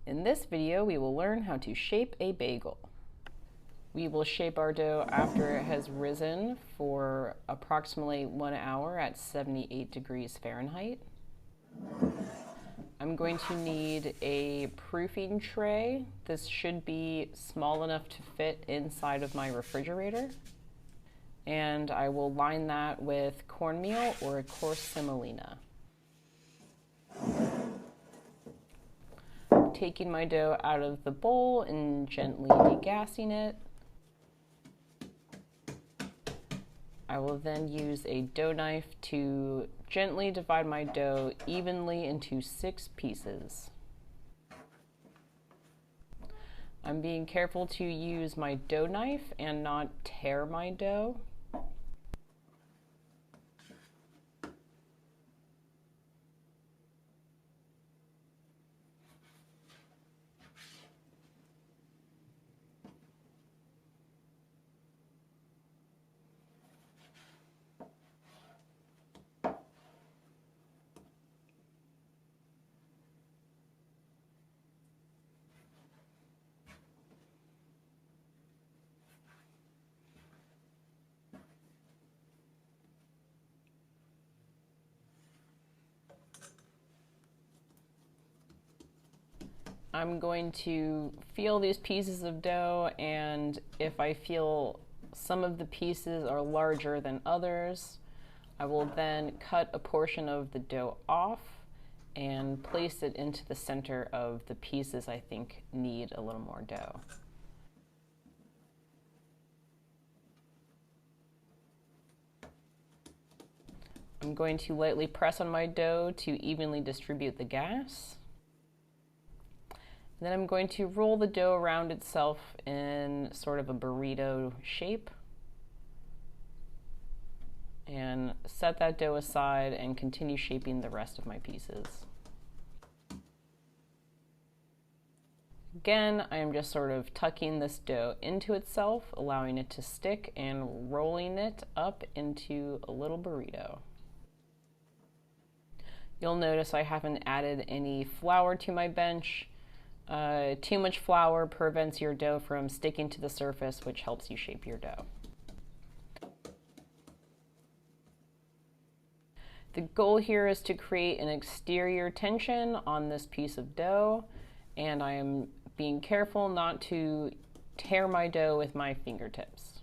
In this video, we will learn how to shape a bagel. We will shape our dough after it has risen for approximately 1 hour at 78 degrees Fahrenheit. I'm going to need a proofing tray. This should be small enough to fit inside of my refrigerator. And I will line that with cornmeal or a coarse semolina. Taking my dough out of the bowl and gently degassing it. I will then use a dough knife to gently divide my dough evenly into 6 pieces. I'm being careful to use my dough knife and not tear my dough. I'm going to feel these pieces of dough, and if I feel some of the pieces are larger than others, I will then cut a portion of the dough off and place it into the center of the pieces I think need a little more dough. I'm going to lightly press on my dough to evenly distribute the gas. Then I'm going to roll the dough around itself in sort of a burrito shape and set that dough aside and continue shaping the rest of my pieces. Again, I am just sort of tucking this dough into itself, allowing it to stick and rolling it up into a little burrito. You'll notice I haven't added any flour to my bench. Too much flour prevents your dough from sticking to the surface, which helps you shape your dough. The goal here is to create an exterior tension on this piece of dough, and I am being careful not to tear my dough with my fingertips.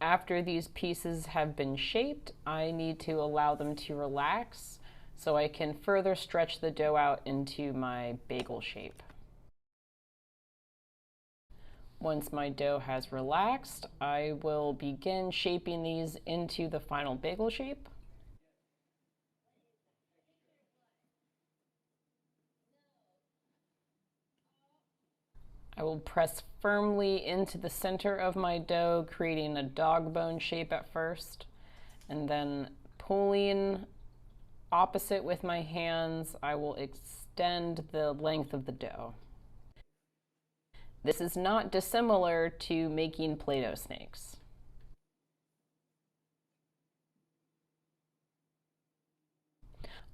After these pieces have been shaped, I need to allow them to relax so I can further stretch the dough out into my bagel shape. Once my dough has relaxed, I will begin shaping these into the final bagel shape. I will press firmly into the center of my dough, creating a dog bone shape at first, and then pulling opposite with my hands, I will extend the length of the dough. This is not dissimilar to making Play-Doh snakes.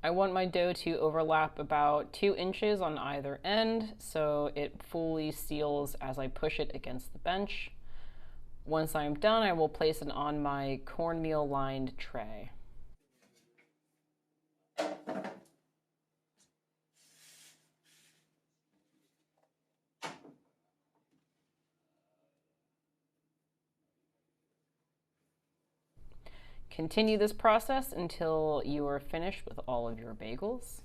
I want my dough to overlap about 2 inches on either end so it fully seals as I push it against the bench. Once I'm done, I will place it on my cornmeal lined tray. Continue this process until you are finished with all of your bagels.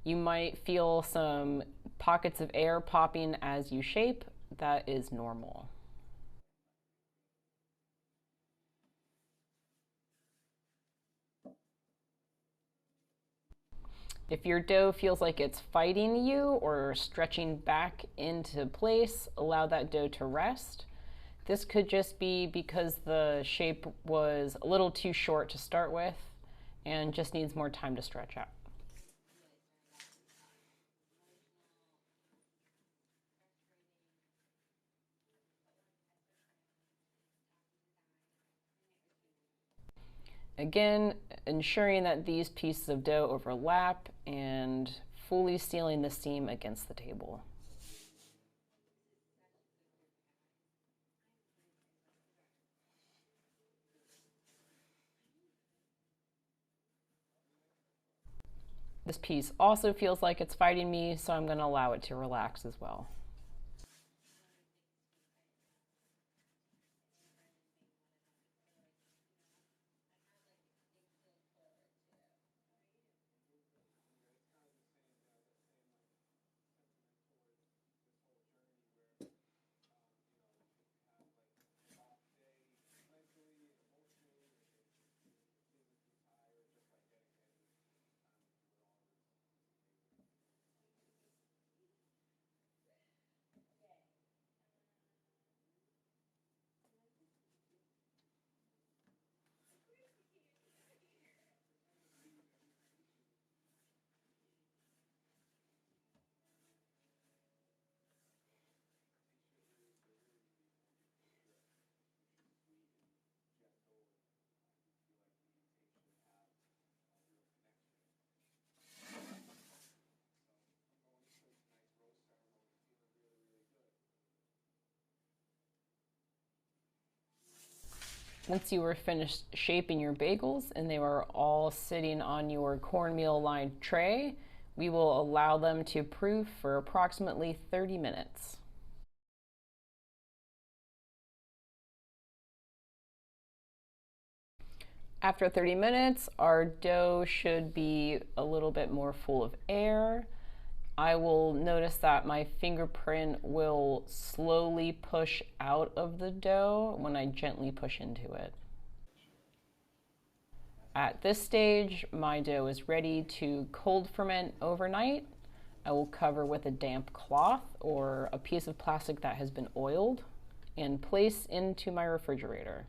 You might feel some pockets of air popping as you shape. That is normal. If your dough feels like it's fighting you or stretching back into place, allow that dough to rest. This could just be because the shape was a little too short to start with and just needs more time to stretch out. Again, ensuring that these pieces of dough overlap and fully sealing the seam against the table. This piece also feels like it's fighting me, so I'm going to allow it to relax as well. Once you were finished shaping your bagels and they were all sitting on your cornmeal lined tray, we will allow them to proof for approximately 30 minutes. After 30 minutes, our dough should be a little bit more full of air. I will notice that my fingerprint will slowly push out of the dough when I gently push into it. At this stage, my dough is ready to cold ferment overnight. I will cover with a damp cloth or a piece of plastic that has been oiled and place into my refrigerator.